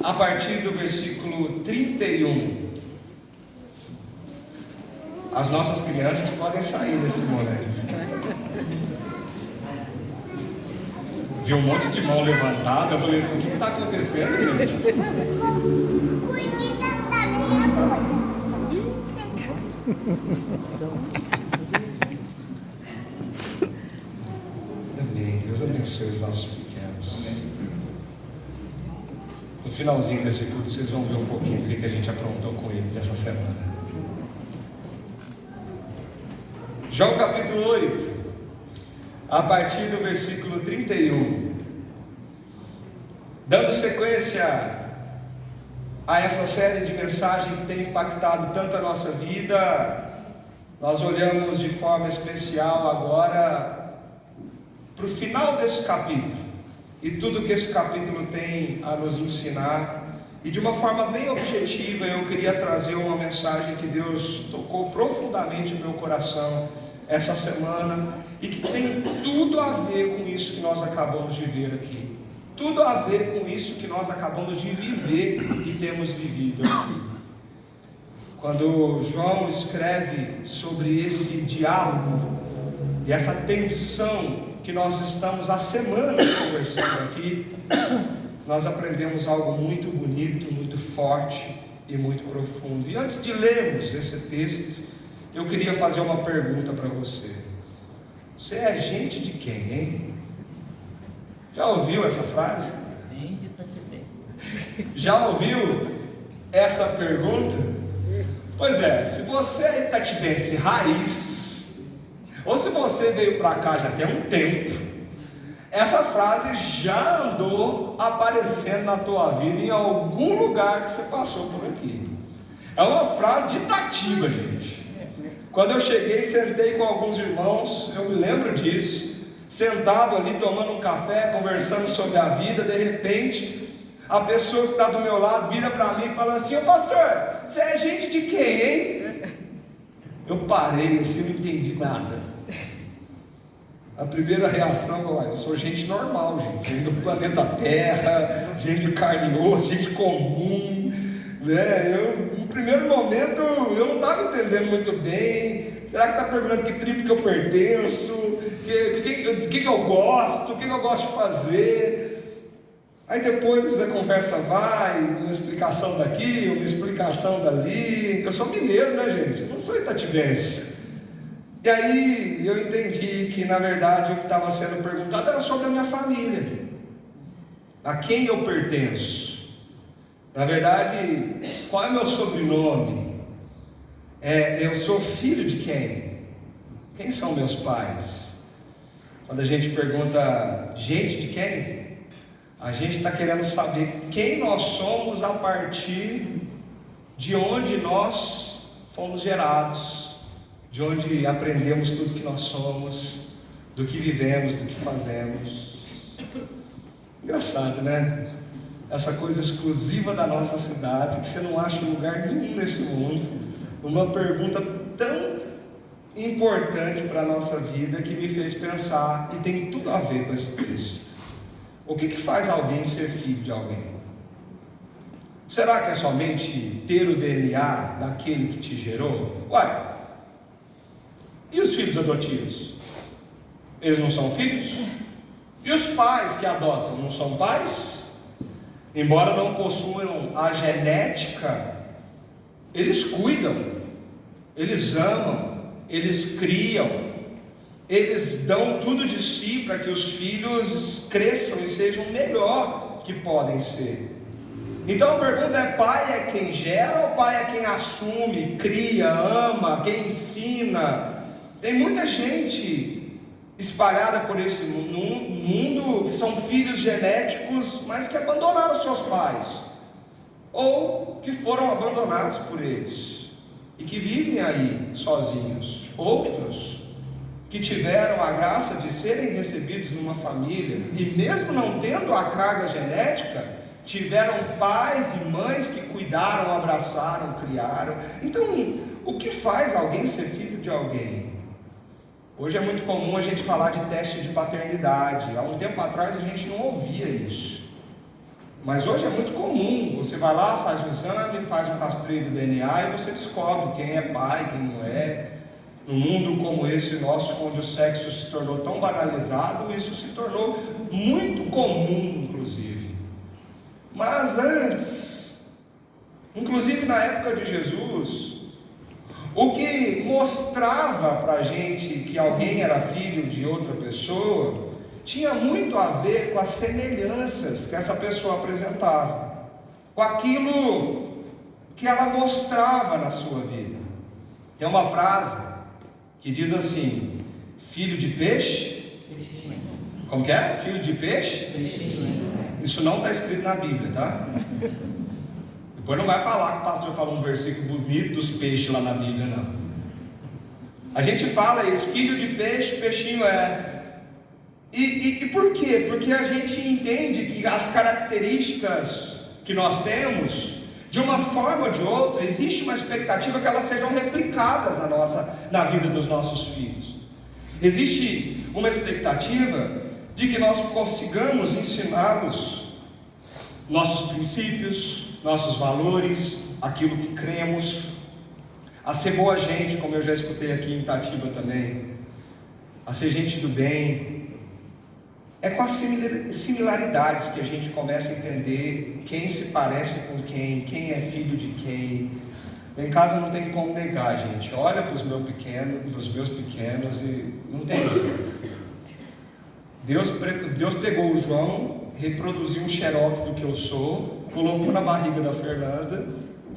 a partir do versículo 31. As nossas crianças podem sair nesse momento. Vi um monte de mão levantada, eu falei assim, o que está acontecendo, gente? Cuida da minha boca. Amém. Deus abençoe os nossos pequenos. No finalzinho desse culto, vocês vão ver um pouquinho do que a gente aprontou com eles essa semana. João capítulo 8, a partir do versículo 31. Dando sequência a essa série de mensagens que tem impactado tanto a nossa vida, nós olhamos de forma especial agora para o final desse capítulo e tudo que esse capítulo tem a nos ensinar. E de uma forma bem objetiva, eu queria trazer uma mensagem que Deus tocou profundamente no meu coração essa semana e que tem tudo a ver com isso que nós acabamos de ver aqui, tudo a ver com isso que nós acabamos de viver e temos vivido aqui. Quando João escreve sobre esse diálogo e essa tensão que nós estamos há semanas conversando aqui, nós aprendemos algo muito bonito, muito forte e muito profundo. E antes de lermos esse texto, eu queria fazer uma pergunta para você. Você é gente de quem, hein? Já ouviu essa frase? Já ouviu essa pergunta? Pois é, se você é itatibense raiz, ou se você veio para cá já tem um tempo, essa frase já andou aparecendo na tua vida em algum lugar que você passou por aqui. É uma frase de Itatiba, gente. Quando eu cheguei, sentei com alguns irmãos, eu me lembro disso, sentado ali tomando um café, conversando sobre a vida. De repente, a pessoa que está do meu lado vira para mim e fala assim: ô pastor, você é gente de quem, hein? Eu parei assim, não entendi nada. A primeira reação foi: eu sou gente normal, gente do planeta Terra, gente de carne e osso, gente comum, né? No primeiro momento eu não estava entendendo muito bem. Será que está perguntando que tribo que eu pertenço, o que eu gosto, o que eu gosto de fazer? Aí depois a conversa vai, uma explicação daqui, uma explicação dali. Eu sou mineiro, né, gente? Eu não sou itatibense. E aí eu entendi que na verdade o que estava sendo perguntado era sobre a minha família, a quem eu pertenço. Na verdade, qual é o meu sobrenome? Eu sou filho de quem? Quem são meus pais? Quando a gente pergunta gente de quem, a gente está querendo saber quem nós somos a partir de onde nós fomos gerados, de onde aprendemos tudo que nós somos, do que vivemos, do que fazemos. Engraçado, né? Essa coisa exclusiva da nossa cidade, que você não acha em lugar nenhum nesse mundo. Uma pergunta tão importante para a nossa vida que me fez pensar, e tem tudo a ver com esse texto. O que faz alguém ser filho de alguém? Será que é somente ter o DNA daquele que te gerou? Ué, e os filhos adotivos? Eles não são filhos? E os pais que adotam não são pais? Embora não possuam a genética, eles cuidam, eles amam, eles criam, eles dão tudo de si para que os filhos cresçam e sejam o melhor que podem ser. Então a pergunta é: pai é quem gera ou pai é quem assume, cria, ama, quem ensina? Tem muita gente espalhada por esse mundo que são filhos genéticos, mas que abandonaram seus pais, ou que foram abandonados por eles e que vivem aí sozinhos. Outros que tiveram a graça de serem recebidos numa família e mesmo não tendo a carga genética, tiveram pais e mães que cuidaram, abraçaram, criaram. Então, o que faz alguém ser filho de alguém? Hoje é muito comum a gente falar de teste de paternidade. Há um tempo atrás a gente não ouvia isso. Mas hoje é muito comum, você vai lá, faz um exame, faz um rastreio do DNA e você descobre quem é pai, quem não é. Num mundo como esse nosso, onde o sexo se tornou tão banalizado, isso se tornou muito comum, inclusive. Mas antes, inclusive na época de Jesus, o que mostrava para a gente que alguém era filho de outra pessoa, tinha muito a ver com as semelhanças que essa pessoa apresentava, com aquilo que ela mostrava na sua vida. Tem uma frase que diz assim: filho de peixe, como que é? Filho de peixe? Isso não está escrito na Bíblia, tá? Depois não vai falar que o pastor falou um versículo bonito dos peixes lá na Bíblia, não. A gente fala isso, filho de peixe, peixinho é. E por quê? Porque a gente entende que as características que nós temos, de uma forma ou de outra, existe uma expectativa que elas sejam replicadas na vida dos nossos filhos. Existe uma expectativa de que nós consigamos ensiná-los nossos princípios, nossos valores, aquilo que cremos, a ser boa gente, como eu já escutei aqui em Itatiba também, a ser gente do bem. É com as similaridades que a gente começa a entender quem se parece com quem é filho de quem. Em casa não tem como negar, gente. Olha para os meus pequenos e não tem jeito. Deus pegou o João, reproduziu um xerox do que eu sou, colocou na barriga da Fernanda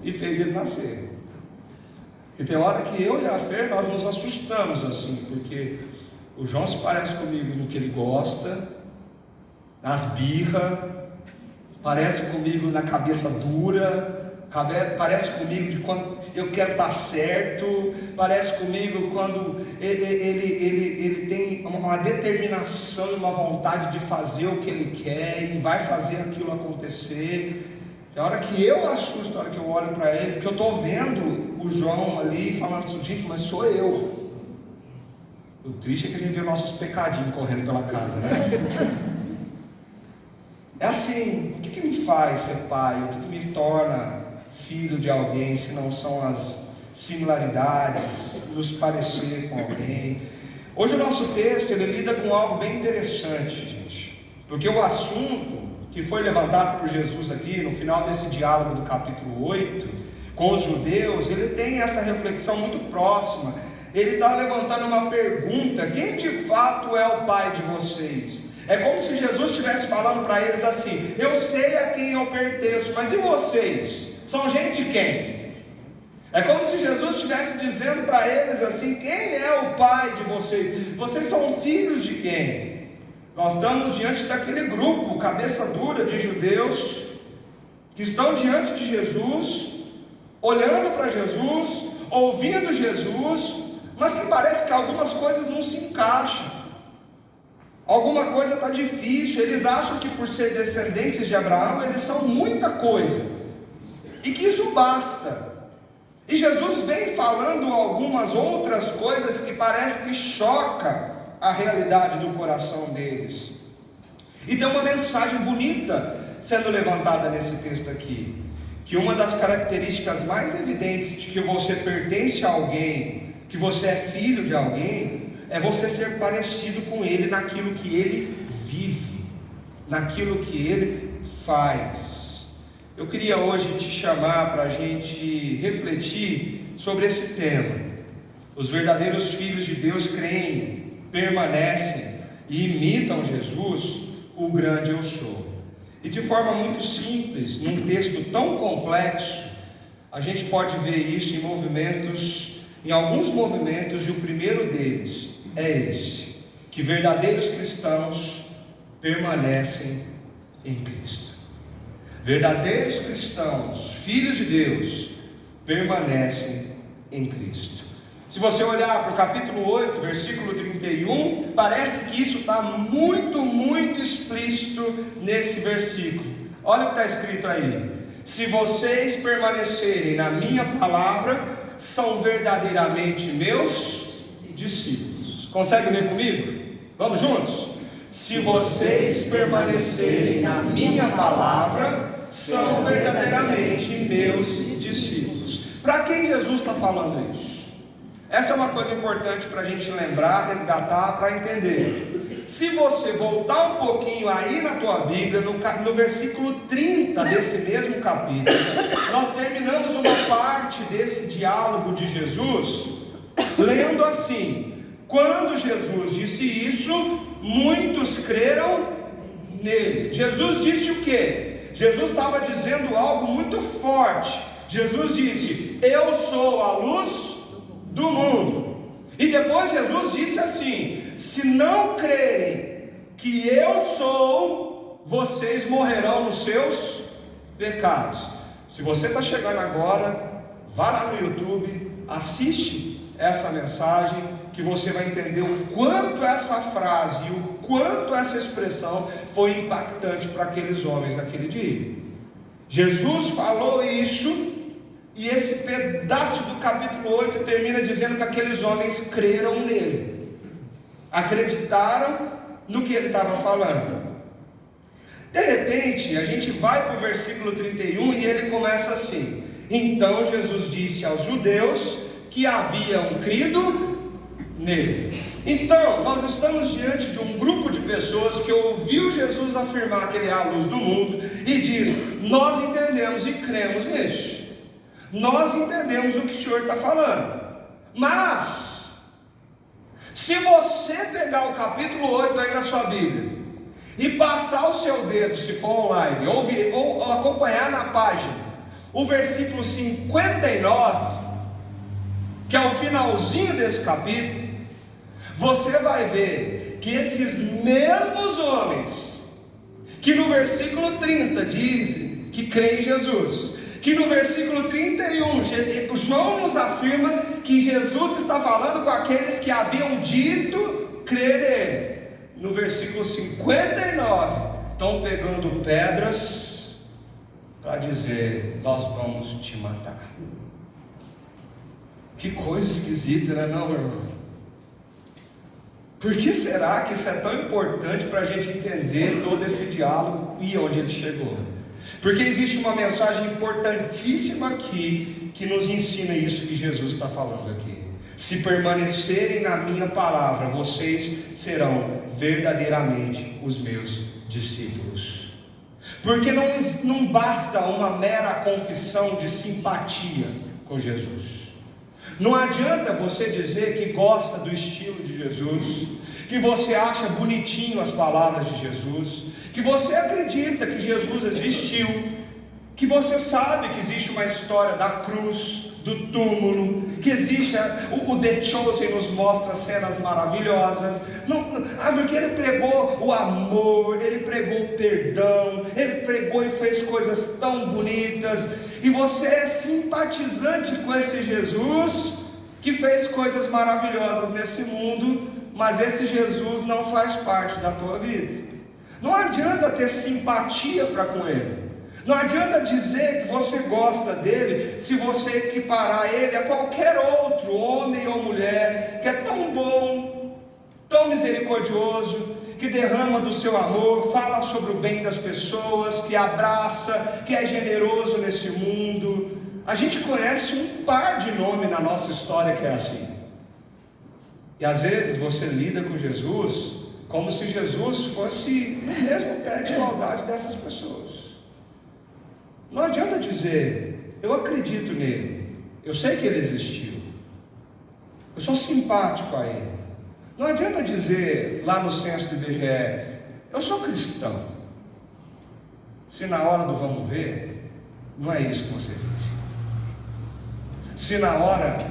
e fez ele nascer. E tem hora que eu e a Fer, nós nos assustamos assim, porque o João se parece comigo no que ele gosta, nas birras, parece comigo na cabeça dura, parece comigo de quando eu quero estar certo, parece comigo quando ele tem uma determinação e uma vontade de fazer o que ele quer e vai fazer aquilo acontecer. Tem hora que eu assusto, a hora que eu olho para ele, porque eu estou vendo o João ali falando assim: gente, mas sou eu. O triste é que a gente vê nossos pecadinhos correndo pela casa, né? É assim, o que me faz ser pai? O que me torna filho de alguém, se não são as similaridades, nos parecer com alguém? Hoje o nosso texto, ele lida com algo bem interessante, gente, porque o assunto que foi levantado por Jesus aqui, no final desse diálogo do capítulo 8, com os judeus, ele tem essa reflexão muito próxima. Ele está levantando uma pergunta: quem de fato é o pai de vocês? É como se Jesus estivesse falando para eles assim: eu sei a quem eu pertenço, mas e vocês? São gente de quem? É como se Jesus estivesse dizendo para eles assim: quem é o pai de vocês? Vocês são filhos de quem? Nós estamos diante daquele grupo, cabeça dura de judeus, que estão diante de Jesus, olhando para Jesus, ouvindo Jesus, mas que parece que algumas coisas não se encaixam. Alguma coisa está difícil. Eles acham que por ser descendentes de Abraão, eles são muita coisa, e que isso basta. E Jesus vem falando algumas outras coisas que parece que choca a realidade do coração deles. E tem uma mensagem bonita sendo levantada nesse texto aqui, que uma das características mais evidentes de que você pertence a alguém, que você é filho de alguém, é você ser parecido com ele naquilo que ele vive, naquilo que ele faz. Eu queria hoje te chamar para a gente refletir sobre esse tema. Os verdadeiros filhos de Deus creem, permanecem e imitam Jesus, o grande eu sou. E de forma muito simples, num texto tão complexo, a gente pode ver isso em alguns movimentos, e o primeiro deles é esse: que verdadeiros cristãos permanecem em Cristo. Verdadeiros cristãos, filhos de Deus, permanecem em Cristo. Se você olhar para o capítulo 8, versículo 31, parece que isso está muito, muito explícito nesse versículo. Olha o que está escrito aí: se vocês permanecerem na minha palavra, são verdadeiramente meus discípulos. Consegue ler comigo? Vamos juntos? se vocês permanecerem na minha palavra, são verdadeiramente meus discípulos. Para quem Jesus está falando isso? Essa é uma coisa importante para a gente lembrar, resgatar, para entender. Se você voltar um pouquinho aí na tua Bíblia, no versículo 30 desse mesmo capítulo, nós terminamos uma parte desse diálogo de Jesus, lendo assim: quando Jesus disse isso, muitos creram nele. Jesus disse o quê? Jesus estava dizendo algo muito forte. Jesus disse: eu sou a luz do mundo. E depois Jesus disse assim: se não crerem que eu sou, vocês morrerão nos seus pecados. Se você está chegando agora, vá lá no YouTube, assiste essa mensagem, que você vai entender o quanto essa frase e o quanto essa expressão foi impactante para aqueles homens naquele dia. Jesus falou isso, e esse pedaço do capítulo 8 termina dizendo que aqueles homens creram nele, acreditaram no que ele estava falando. De repente, a gente vai para o versículo 31 e ele começa assim: então Jesus disse aos judeus que haviam crido nele. Então, nós estamos diante de um grupo de pessoas que ouviu Jesus afirmar que ele é a luz do mundo e diz: nós entendemos e cremos nisso, nós entendemos o que o Senhor está falando. Mas, se você pegar o capítulo 8 aí na sua Bíblia e passar o seu dedo, se for online, ou acompanhar na página, o versículo 59, que é o finalzinho desse capítulo, você vai ver que esses mesmos homens, que no versículo 30 dizem que creem em Jesus, que no versículo 31, João nos afirma que Jesus está falando com aqueles que haviam dito crer nele, no versículo 59, estão pegando pedras para dizer: nós vamos te matar. Que coisa esquisita, né, não, irmão? Por que será que isso é tão importante para a gente entender todo esse diálogo e onde ele chegou? Porque existe uma mensagem importantíssima aqui que nos ensina isso que Jesus está falando aqui: se permanecerem na minha palavra, vocês serão verdadeiramente os meus discípulos. Porque não basta uma mera confissão de simpatia com Jesus. Não adianta você dizer que gosta do estilo de Jesus, que você acha bonitinho as palavras de Jesus, que você acredita que Jesus existiu, que você sabe que existe uma história da cruz, do túmulo, que existe o The Chosen nos mostra cenas maravilhosas, porque ele pregou o amor, ele pregou o perdão, ele pregou e fez coisas tão bonitas, e você é simpatizante com esse Jesus que fez coisas maravilhosas nesse mundo, mas esse Jesus não faz parte da tua vida. Não adianta ter simpatia para com ele, não adianta dizer que você gosta dele, se você equiparar ele a qualquer outro homem ou mulher que é tão bom, tão misericordioso, que derrama do seu amor, fala sobre o bem das pessoas, que abraça, que é generoso nesse mundo. A gente conhece um par de nomes na nossa história que é assim. E às vezes você lida com Jesus como se Jesus fosse o mesmo pé de igualdade dessas pessoas. Não adianta dizer: eu acredito nele, eu sei que ele existiu, eu sou simpático a ele. Não adianta dizer lá no censo do IBGE: eu sou cristão, se na hora do vamos ver, não é isso que você vive. Se na hora